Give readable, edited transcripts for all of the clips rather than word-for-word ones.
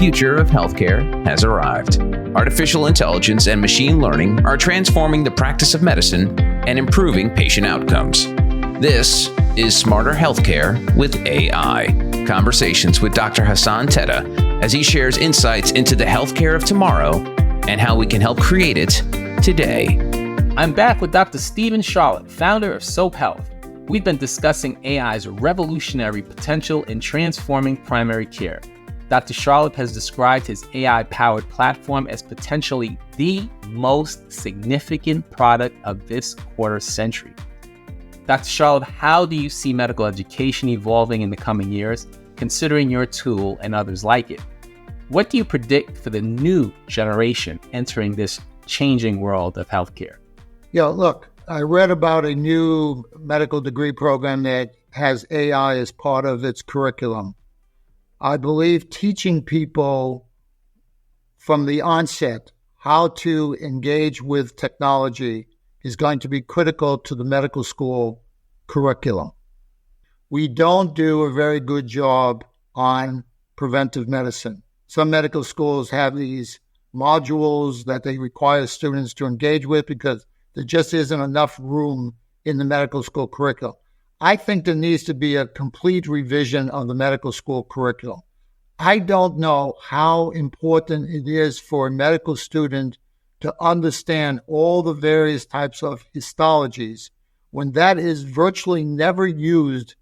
future of healthcare has arrived. Artificial intelligence and machine learning are transforming the practice of medicine and improving patient outcomes. This is Smarter Healthcare with AI. Conversations with Dr. Hassan Tetteh as he shares insights into the healthcare of tomorrow and how we can help create it today. I'm back with Dr. Stephen Charlap, founder of Soap Health. We've been discussing AI's revolutionary potential in transforming primary care. Dr. Charlap has described his AI-powered platform as potentially the most significant product of this quarter century. Dr. Charlap, how do you see medical education evolving in the coming years, considering your tool and others like it? What do you predict for the new generation entering this changing world of healthcare? Yeah, look, I read about a new medical degree program that has AI as part of its curriculum. I believe teaching people from the onset how to engage with technology is going to be critical to the medical school curriculum. We don't do a very good job on preventive medicine. Some medical schools have these modules that they require students to engage with because there just isn't enough room in the medical school curriculum. I think there needs to be a complete revision of the medical school curriculum. I don't know how important it is for a medical student to understand all the various types of histologies when that is virtually never used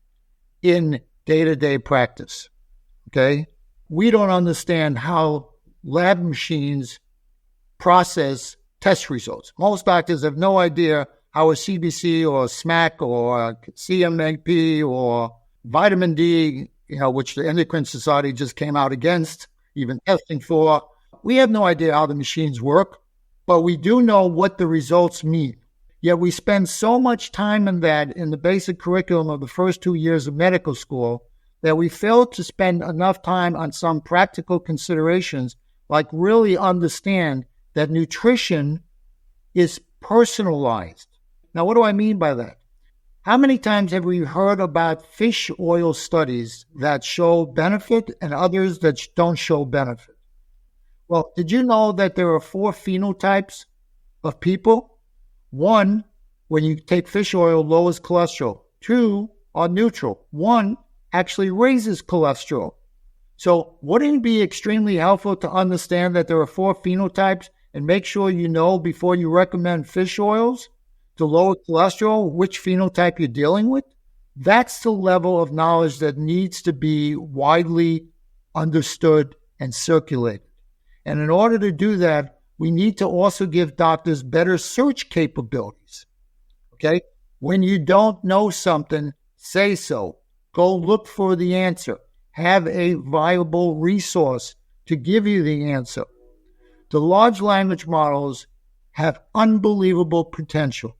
in day-to-day practice, okay? We don't understand how lab machines process test results. Most doctors have no idea how a CBC or a SMAC or a CMAP or vitamin D, which the Endocrine Society just came out against, even testing for. We have no idea how the machines work, but we do know what the results mean. Yet we spend so much time in that in the basic curriculum of the first 2 years of medical school that we fail to spend enough time on some practical considerations, like really understand that nutrition is personalized. Now, what do I mean by that? How many times have we heard about fish oil studies that show benefit and others that don't show benefit? Well, did you know that there are 4 phenotypes of people? 1, when you take fish oil, lowers cholesterol. 2 are neutral. 1 actually raises cholesterol. So wouldn't it be extremely helpful to understand that there are 4 phenotypes and make sure you know before you recommend fish oils to lower cholesterol which phenotype you're dealing with? That's the level of knowledge that needs to be widely understood and circulated. And in order to do that, we need to also give doctors better search capabilities. Okay? When you don't know something, say so. Go look for the answer. Have a viable resource to give you the answer. The large language models have unbelievable potential.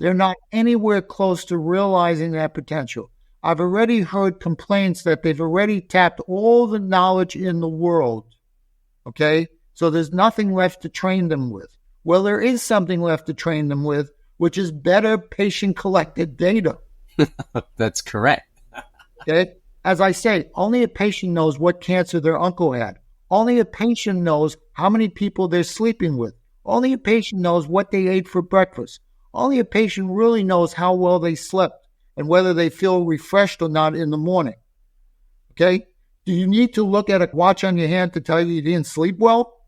They're not anywhere close to realizing that potential. I've already heard complaints that they've already tapped all the knowledge in the world, okay? So there's nothing left to train them with. Well, there is something left to train them with, which is better patient-collected data. That's correct. Okay? As I say, only a patient knows what cancer their uncle had. Only a patient knows how many people they're sleeping with. Only a patient knows what they ate for breakfast. Only a patient really knows how well they slept and whether they feel refreshed or not in the morning. Okay? Do you need to look at a watch on your hand to tell you didn't sleep well?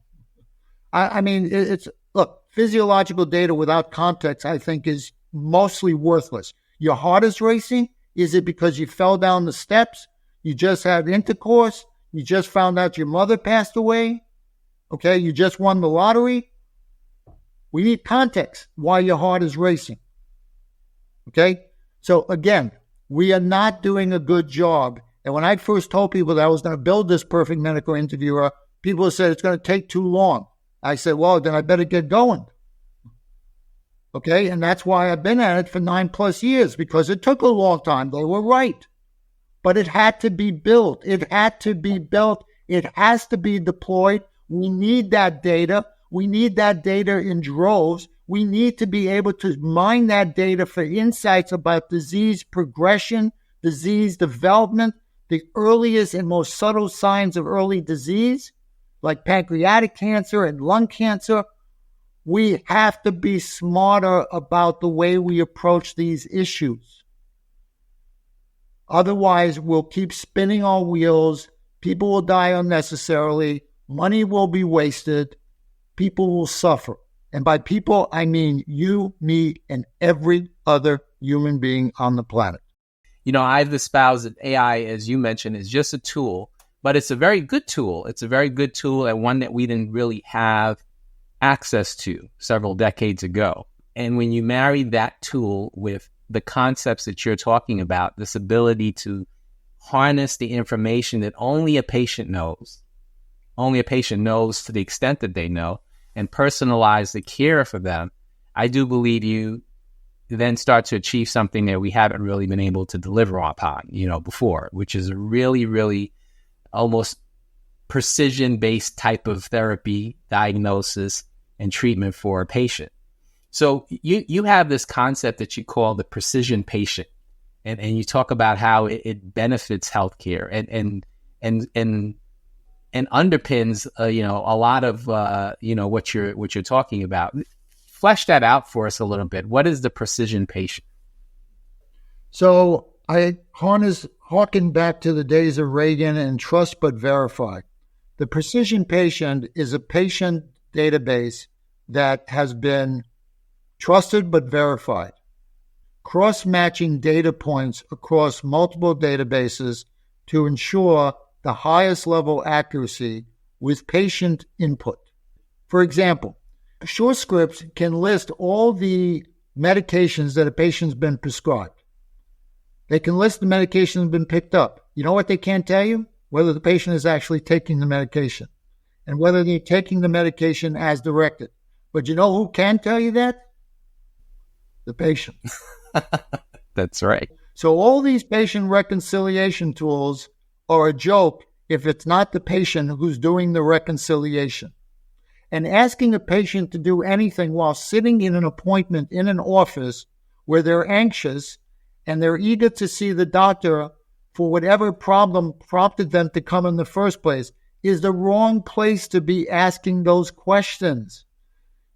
Look, physiological data without context, I think, is mostly worthless. Your heart is racing. Is it because you fell down the steps? You just had intercourse? You just found out your mother passed away? Okay, you just won the lottery? We need context why your heart is racing. Okay? So again, we are not doing a good job. And when I first told people that I was going to build this perfect medical interviewer, people said it's going to take too long. I said, well, then I better get going. Okay? And that's why I've been at it for 9+ years, because it took a long time. They were right. But it had to be built. It had to be built. It has to be deployed. We need that data. We need that data in droves. We need to be able to mine that data for insights about disease progression, disease development, the earliest and most subtle signs of early disease. like pancreatic cancer and lung cancer. We have to be smarter about the way we approach these issues. Otherwise, we'll keep spinning our wheels. People will die unnecessarily. Money will be wasted. People will suffer. And by people, I mean you, me, and every other human being on the planet. I've espoused that AI, as you mentioned, is just a tool, but it's a very good tool. It's a very good tool, and one that we didn't really have access to several decades ago. And when you marry that tool with the concepts that you're talking about, this ability to harness the information that only a patient knows to the extent that they know, and personalize the care for them, I do believe you then start to achieve something that we haven't really been able to deliver upon, before, which is a really, really almost precision-based type of therapy, diagnosis, and treatment for a patient. So you have this concept that you call the precision patient, and you talk about how it benefits healthcare and underpins a lot of what you're talking about. Flesh that out for us a little bit. What is the precision patient? So I harken back to the days of Reagan and trust but verify. The precision patient is a patient database that has been trusted but verified, cross-matching data points across multiple databases to ensure the highest level accuracy with patient input. For example, SureScripts can list all the medications that a patient's been prescribed. They can list the medications that have been picked up. You know what they can't tell you? Whether the patient is actually taking the medication and whether they're taking the medication as directed. But you know who can tell you that? The patient. That's right. So all these patient reconciliation tools are a joke if it's not the patient who's doing the reconciliation. And asking a patient to do anything while sitting in an appointment in an office where they're anxious and they're eager to see the doctor for whatever problem prompted them to come in the first place is the wrong place to be asking those questions.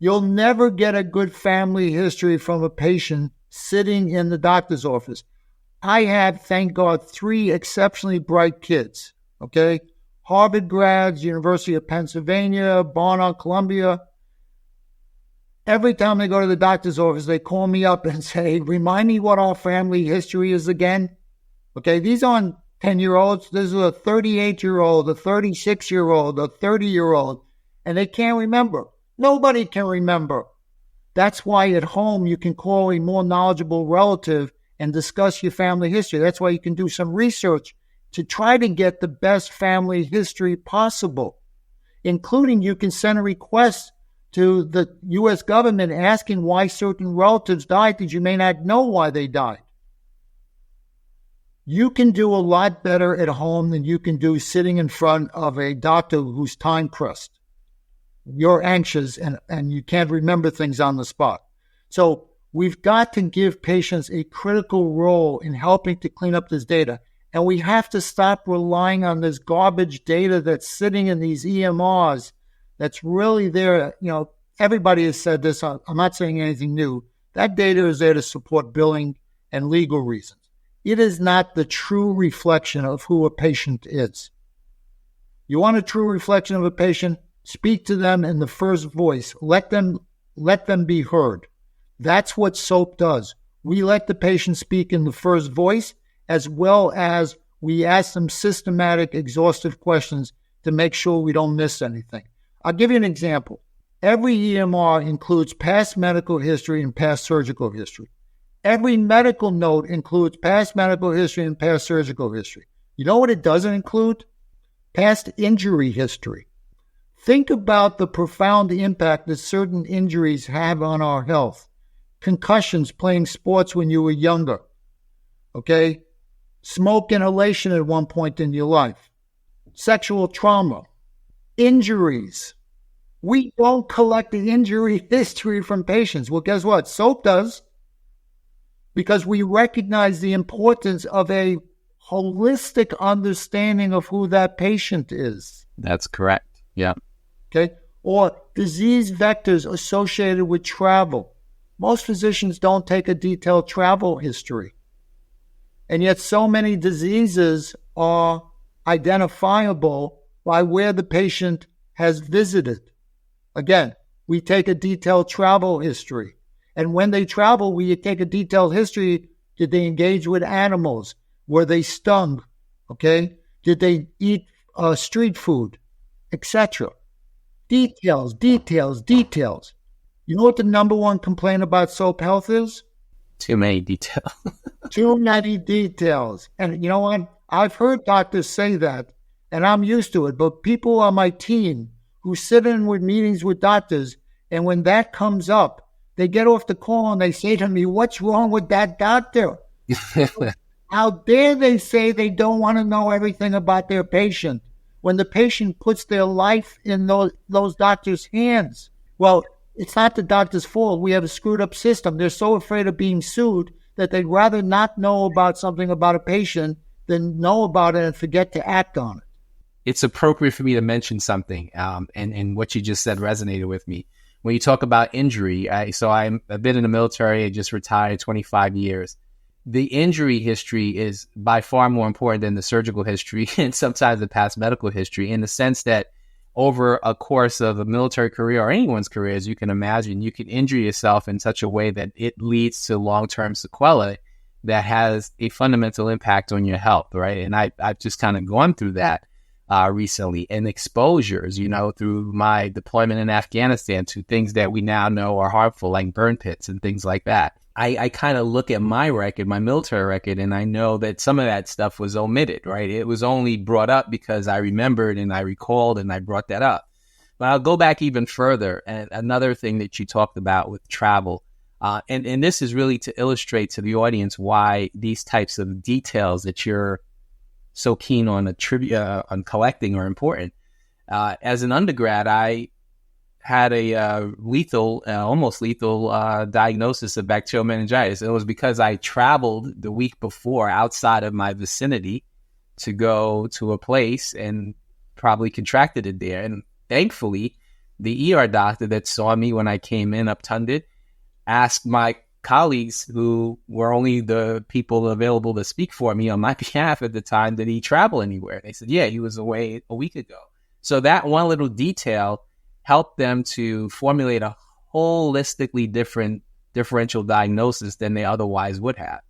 You'll never get a good family history from a patient sitting in the doctor's office. I have, thank God, 3 exceptionally bright kids, okay? Harvard grads, University of Pennsylvania, Barnard, Columbia. Every time they go to the doctor's office, they call me up and say, remind me what our family history is again. Okay, these aren't 10-year-olds. This is a 38-year-old, a 36-year-old, a 30-year-old, and they can't remember. Nobody can remember. That's why at home you can call a more knowledgeable relative and discuss your family history. That's why you can do some research to try to get the best family history possible, including you can send a request to the U.S. government asking why certain relatives died because you may not know why they died. You can do a lot better at home than you can do sitting in front of a doctor who's time-pressed. You're anxious and you can't remember things on the spot. So we've got to give patients a critical role in helping to clean up this data. And we have to stop relying on this garbage data that's sitting in these EMRs that's really there. Everybody has said this. I'm not saying anything new. That data is there to support billing and legal reasons. It is not the true reflection of who a patient is. You want a true reflection of a patient? Speak to them in the first voice. Let them be heard. That's what SOAP does. We let the patient speak in the first voice, as well as we ask them systematic, exhaustive questions to make sure we don't miss anything. I'll give you an example. Every EMR includes past medical history and past surgical history. Every medical note includes past medical history and past surgical history. You know what it doesn't include? Past injury history. Think about the profound impact that certain injuries have on our health. Concussions, playing sports when you were younger. Okay? Smoke inhalation at one point in your life. Sexual trauma. Injuries. We don't collect the injury history from patients. Well, guess what? SOAP does. Because we recognize the importance of a holistic understanding of who that patient is. That's correct. Yeah. Okay. Or disease vectors associated with travel. Most physicians don't take a detailed travel history. And yet so many diseases are identifiable by where the patient has visited. Again, we take a detailed travel history. And when they travel, we take a detailed history. Did they engage with animals? Were they stung? Okay. Did they eat street food? Etc. Details, details, details. You know what the number one complaint about SOAP Health is? Too many details. Too many details. And you know what? I've heard doctors say that, and I'm used to it. But people on my team who sit in with meetings with doctors, and when that comes up, they get off the call and they say to me, "What's wrong with that doctor?" How dare they say they don't want to know everything about their patient when the patient puts their life in those doctors' hands? Well, it's not the doctor's fault. We have a screwed up system. They're so afraid of being sued that they'd rather not know about something about a patient than know about it and forget to act on it. It's appropriate for me to mention something, and what you just said resonated with me. When you talk about injury, I've been in the military. I just retired 25 years. The injury history is by far more important than the surgical history and sometimes the past medical history, in the sense that over a course of a military career or anyone's career, as you can imagine, you can injure yourself in such a way that it leads to long-term sequelae that has a fundamental impact on your health, right? And I've just kind of gone through that recently, and exposures, through my deployment in Afghanistan to things that we now know are harmful, like burn pits and things like that. I kind of look at my record, my military record, and I know that some of that stuff was omitted, right? It was only brought up because I remembered and I recalled and I brought that up. But I'll go back even further. And another thing that you talked about with travel, and this is really to illustrate to the audience why these types of details that you're so keen on on collecting are important. As an undergrad, I had a almost lethal diagnosis of bacterial meningitis. It was because I traveled the week before outside of my vicinity to go to a place and probably contracted it there. And thankfully, the ER doctor that saw me when I came in uptunded asked my colleagues, who were only the people available to speak for me on my behalf at the time, did he travel anywhere? They said, yeah, he was away a week ago. So that one little detail helped them to formulate a holistically different differential diagnosis than they otherwise would have.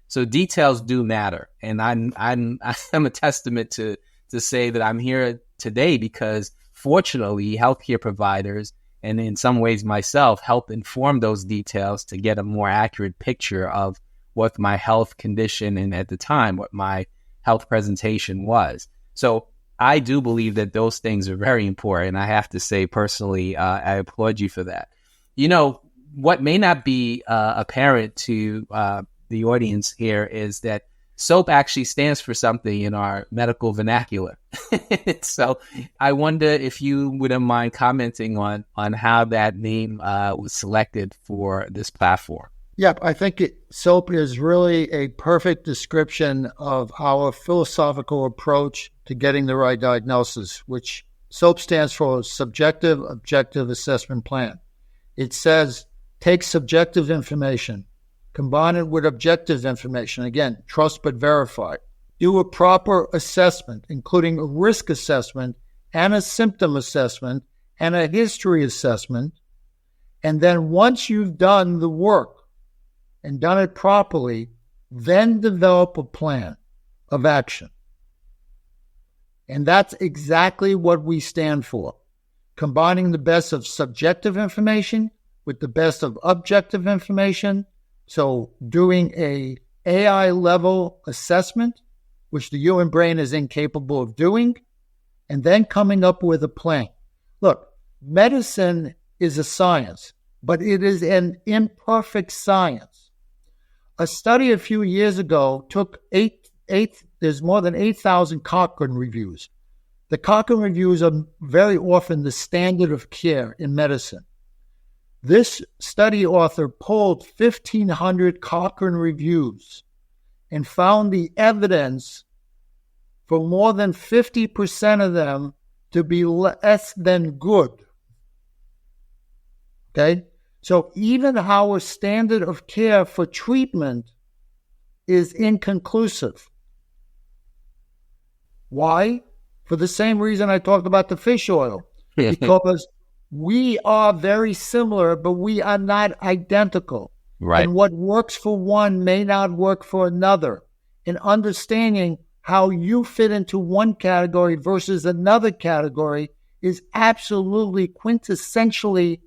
So details do matter. And I'm a testament to say that I'm here today because fortunately healthcare providers, and in some ways myself, help inform those details to get a more accurate picture of what my health condition and at the time what my health presentation was. So I do believe that those things are very important. I have to say personally, I applaud you for that. What may not be apparent to the audience here is that SOAP actually stands for something in our medical vernacular. So I wonder if you wouldn't mind commenting on how that name was selected for this platform. Yep, I think SOAP is really a perfect description of our philosophical approach to getting the right diagnosis, which SOAP stands for Subjective Objective Assessment Plan. It says, take subjective information, combine it with objective information, again, trust but verify. Do a proper assessment, including a risk assessment and a symptom assessment and a history assessment. And then once you've done the work and done it properly, then develop a plan of action. And that's exactly what we stand for, combining the best of subjective information with the best of objective information. So doing a AI level assessment, which the human brain is incapable of doing, and then coming up with a plan. Look, medicine is a science, but it is an imperfect science. A study a few years ago took there's more than 8,000 Cochrane reviews. The Cochrane reviews are very often the standard of care in medicine. This study author pulled 1,500 Cochrane reviews and found the evidence for more than 50% of them to be less than good. Okay? So even our standard of care for treatment is inconclusive. Why? For the same reason I talked about the fish oil. Because we are very similar, but we are not identical. Right. And what works for one may not work for another. And understanding how you fit into one category versus another category is absolutely quintessentially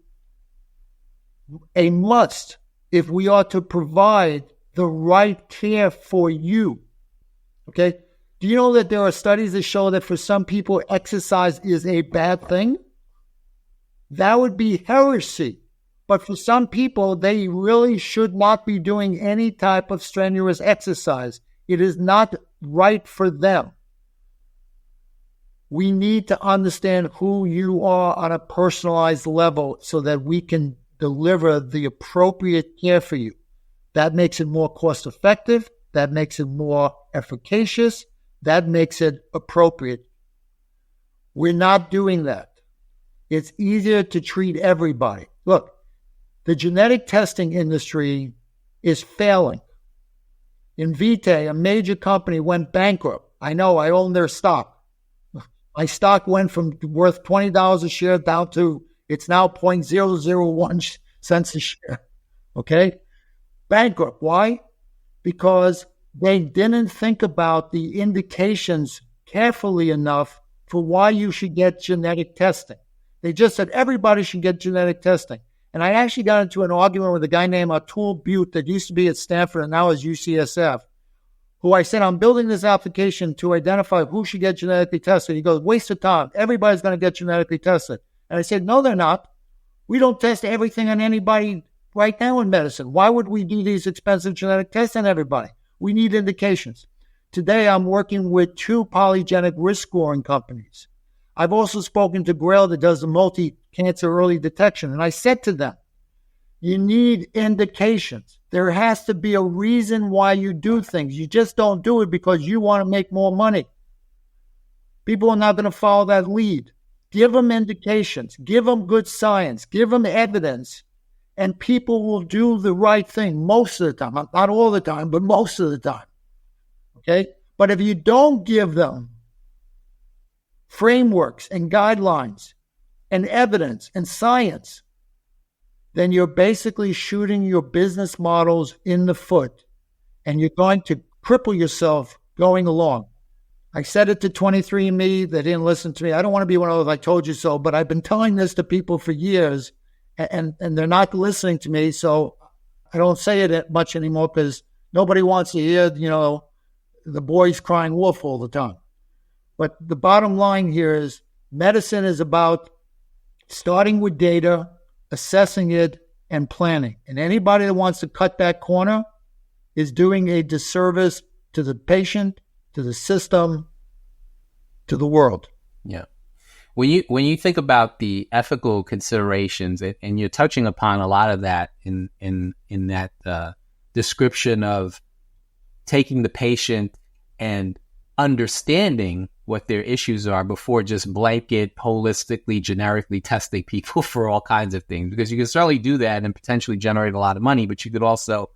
a must if we are to provide the right care for you. Okay? Do you know that there are studies that show that for some people, exercise is a bad thing? That would be heresy. But for some people, they really should not be doing any type of strenuous exercise. It is not right for them. We need to understand who you are on a personalized level so that we can deliver the appropriate care for you. That makes it more cost effective. That makes it more efficacious. That makes it appropriate. We're not doing that. It's easier to treat everybody. Look, the genetic testing industry is failing. Invitae, a major company, went bankrupt. I know, I own their stock. My stock went from worth $20 a share down to, it's now 0.001 cents a share. Okay? Bankrupt. Why? Because they didn't think about the indications carefully enough for why you should get genetic testing. They just said everybody should get genetic testing. And I actually got into an argument with a guy named Atul Butte that used to be at Stanford and now is UCSF, who I said, I'm building this application to identify who should get genetically tested. He goes, waste of time. Everybody's going to get genetically tested. And I said, no, they're not. We don't test everything on anybody right now in medicine. Why would we do these expensive genetic tests on everybody? We need indications. Today, I'm working with 2 polygenic risk scoring companies. I've also spoken to Grail that does the multi-cancer early detection. And I said to them, you need indications. There has to be a reason why you do things. You just don't do it because you want to make more money. People are not going to follow that lead. Give them indications. Give them good science. Give them evidence. And people will do the right thing most of the time. Not all the time, but most of the time. Okay? But if you don't give them frameworks and guidelines and evidence and science, then you're basically shooting your business models in the foot and you're going to cripple yourself going along. I said it to 23andMe. They didn't listen to me. I don't want to be one of those I told you so, but I've been telling this to people for years and they're not listening to me. So I don't say it much anymore because nobody wants to hear, the boys crying wolf all the time. But the bottom line here is medicine is about starting with data, assessing it, and planning. And anybody that wants to cut that corner is doing a disservice to the patient, to the system, to the world. Yeah. When you think about the ethical considerations, and you're touching upon a lot of that in that description of taking the patient and understanding what their issues are before just blanket, holistically, generically testing people for all kinds of things. Because you can certainly do that and potentially generate a lot of money, but you could also,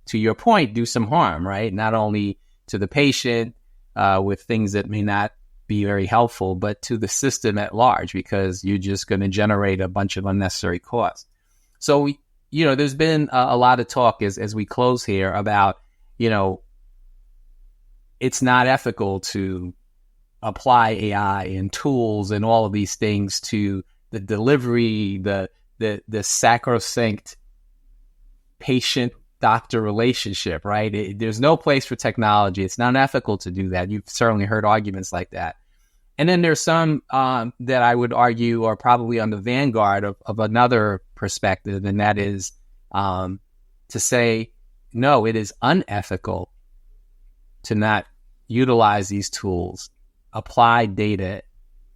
to your point, do some harm, right? Not only to the patient with things that may not be very helpful, but to the system at large, because you're just going to generate a bunch of unnecessary costs. So, there's been a lot of talk as we close here about, it's not ethical to apply AI and tools and all of these things to the delivery, the sacrosanct patient-doctor relationship, right? There's no place for technology. It's not ethical to do that. You've certainly heard arguments like that. And then there's some that I would argue are probably on the vanguard of another perspective, and that is to say, no, it is unethical to not utilize these tools, apply data,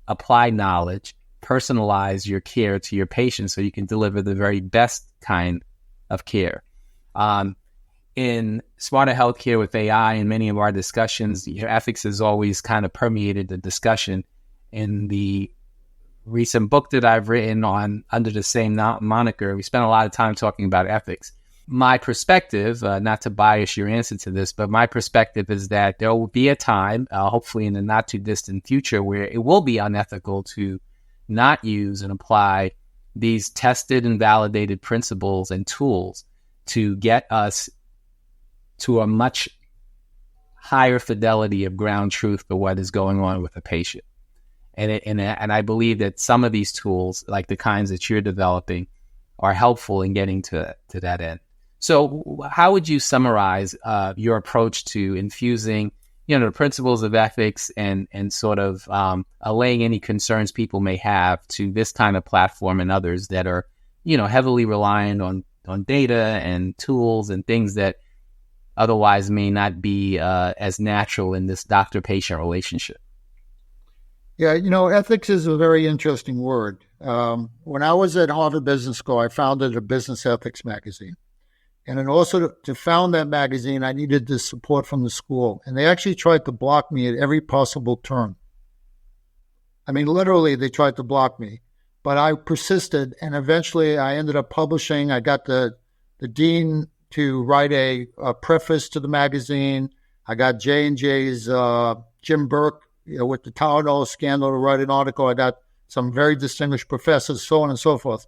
apply knowledge, personalize your care to your patients so you can deliver the very best kind of care. In Smarter Healthcare with AI and many of our discussions, ethics has always kind of permeated the discussion. in the recent book that I've written on under the same moniker, we spent a lot of time talking about ethics. My perspective, not to bias your answer to this, but my perspective is that there will be a time, hopefully in the not too distant future, where it will be unethical to not use and apply these tested and validated principles and tools to get us to a much higher fidelity of ground truth for what is going on with a patient. And I believe that some of these tools, like the kinds that you're developing, are helpful in getting to that end. So how would you summarize your approach to infusing, the principles of ethics and sort of allaying any concerns people may have to this kind of platform and others that are, heavily reliant on data and tools and things that otherwise may not be as natural in this doctor-patient relationship? Yeah, ethics is a very interesting word. When I was at Harvard Business School, I founded a business ethics magazine. And then also to found that magazine, I needed the support from the school. And they actually tried to block me at every possible turn. I mean, literally, they tried to block me. But I persisted, and eventually I ended up publishing. I got the dean to write a preface to the magazine. I got J&J's Jim Burke, with the Tylenol scandal, to write an article. I got some very distinguished professors, so on and so forth.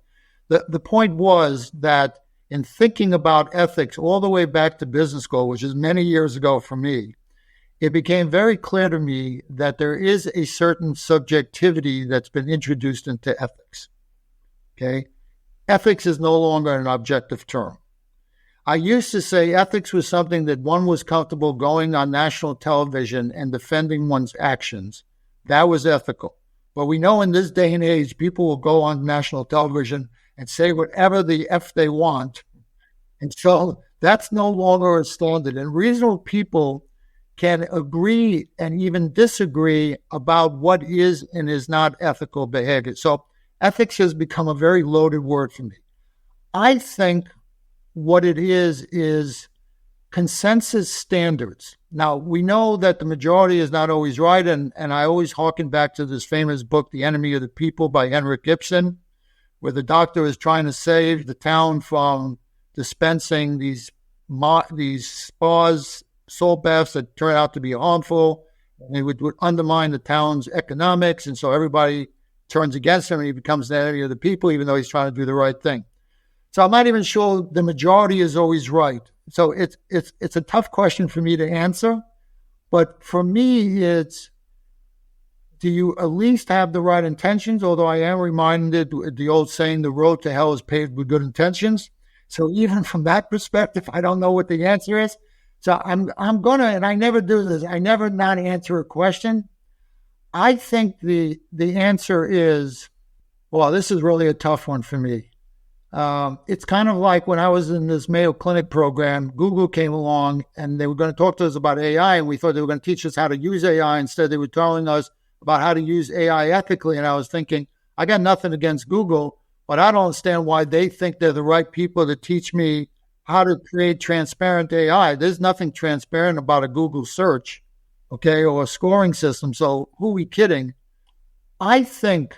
The point was that in thinking about ethics all the way back to business school, which is many years ago for me, it became very clear to me that there is a certain subjectivity that's been introduced into ethics. Okay? Ethics is no longer an objective term. I used to say ethics was something that one was comfortable going on national television and defending one's actions. That was ethical. But we know in this day and age, people will go on national television and say whatever the F they want. And so that's no longer a standard. And reasonable people can agree and even disagree about what is and is not ethical behavior. So ethics has become a very loaded word for me. I think what it is consensus standards. Now, we know that the majority is not always right, and I always harken back to this famous book, The Enemy of the People by Henrik Ibsen, where the doctor is trying to save the town from dispensing these spas, salt baths that turn out to be harmful, and it would undermine the town's economics, and so everybody turns against him, and he becomes the enemy of the people, even though he's trying to do the right thing. So I'm not even sure the majority is always right. So it's a tough question for me to answer, but for me, it's, do you at least have the right intentions? Although I am reminded the old saying, the road to hell is paved with good intentions. So even from that perspective, I don't know what the answer is. So I'm going to, and I never do this, I never not answer a question. I think the answer is, well, this is really a tough one for me. It's kind of like when I was in this Mayo Clinic program, Google came along and they were going to talk to us about AI, and we thought they were going to teach us how to use AI. Instead, they were telling us about how to use AI ethically. And I was thinking, I got nothing against Google, but I don't understand why they think they're the right people to teach me how to create transparent AI. There's nothing transparent about a Google search, okay, or a scoring system. So who are we kidding? I think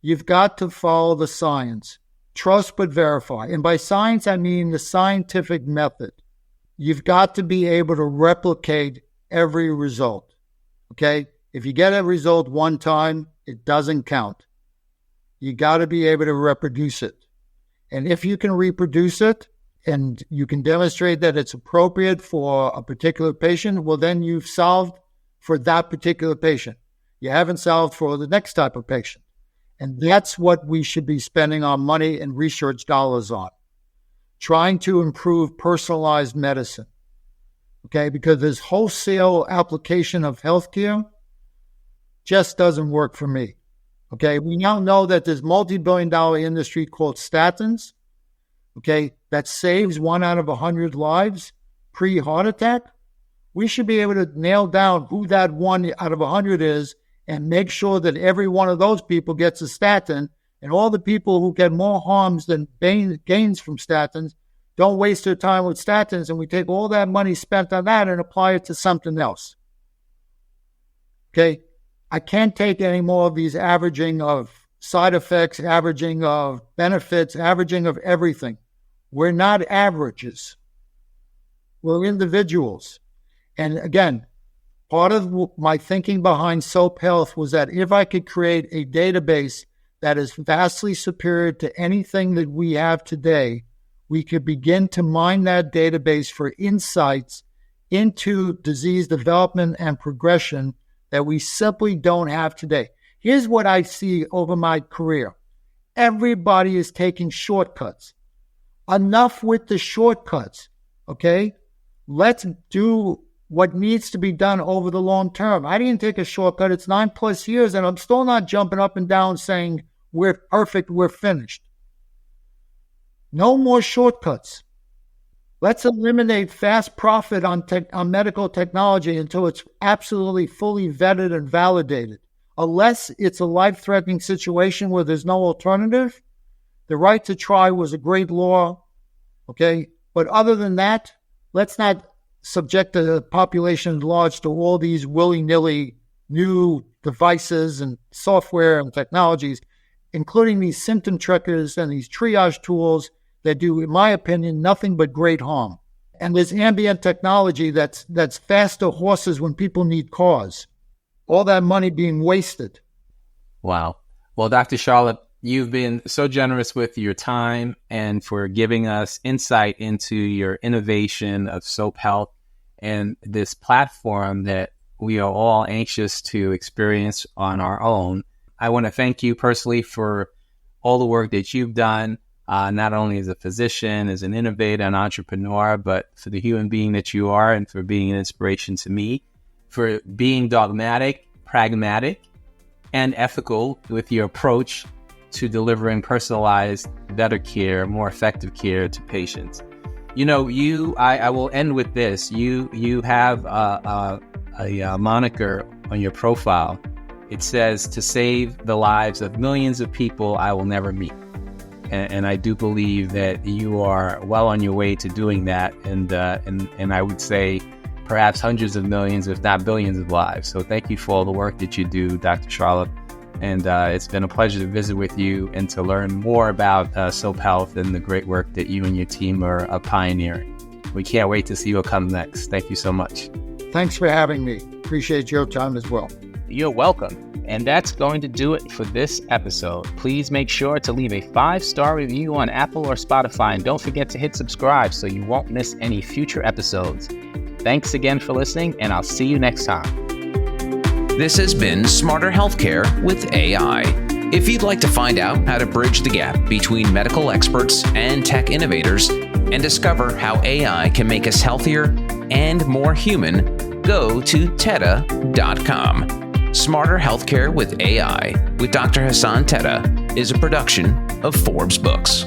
you've got to follow the science. Trust but verify. And by science, I mean the scientific method. You've got to be able to replicate every result, okay? If you get a result one time, it doesn't count. You got to be able to reproduce it. And if you can reproduce it and you can demonstrate that it's appropriate for a particular patient, well, then you've solved for that particular patient. You haven't solved for the next type of patient. And that's what we should be spending our money and research dollars on, trying to improve personalized medicine, okay? Because this wholesale application of healthcare just doesn't work for me, okay? We now know that there's multi-billion-dollar industry called statins, okay, that saves 1 out of 100 lives pre-heart attack. We should be able to nail down who that 1 out of 100 is and make sure that every one of those people gets a statin, and all the people who get more harms than gains from statins don't waste their time with statins, and we take all that money spent on that and apply it to something else. Okay? I can't take any more of these averaging of side effects, averaging of benefits, averaging of everything. We're not averages. We're individuals. And again, part of my thinking behind SOAP Health was that if I could create a database that is vastly superior to anything that we have today, we could begin to mine that database for insights into disease development and progression that we simply don't have today. Here's what I see over my career. Everybody is taking shortcuts. Enough with the shortcuts, okay? Let's do what needs to be done over the long term. I didn't take a shortcut. It's 9+ years, and I'm still not jumping up and down saying we're perfect, we're finished. No more shortcuts. Let's eliminate fast profit on medical technology until it's absolutely fully vetted and validated. Unless it's a life-threatening situation where there's no alternative, the right to try was a great law, okay? But other than that, let's not subject the population at large to all these willy-nilly new devices and software and technologies, including these symptom trackers and these triage tools that do, in my opinion, nothing but great harm. And there's ambient technology that's faster horses when people need cars. All that money being wasted. Wow. Well, Dr. Charlap, you've been so generous with your time and for giving us insight into your innovation of SOAP Health and this platform that we are all anxious to experience on our own. I want to thank you personally for all the work that you've done, not only as a physician, as an innovator, an entrepreneur, but for the human being that you are and for being an inspiration to me, for being dogmatic, pragmatic, and ethical with your approach to delivering personalized, better care, more effective care to patients. You know, I will end with this. You have a moniker on your profile. It says, to save the lives of millions of people I will never meet. And I do believe that you are well on your way to doing that. And I would say perhaps hundreds of millions, if not billions of lives. So thank you for all the work that you do, Dr. Charlap. And it's been a pleasure to visit with you and to learn more about SOAP Health and the great work that you and your team are pioneering. We can't wait to see what comes next. Thank you so much. Thanks for having me. Appreciate your time as well. You're welcome. And that's going to do it for this episode. Please make sure to leave a 5-star review on Apple or Spotify. And don't forget to hit subscribe so you won't miss any future episodes. Thanks again for listening, and I'll see you next time. This has been Smarter Healthcare with AI. If you'd like to find out how to bridge the gap between medical experts and tech innovators and discover how AI can make us healthier and more human, go to tetteh.com. Smarter Healthcare with AI with Dr. Hassan Tetteh is a production of Forbes Books.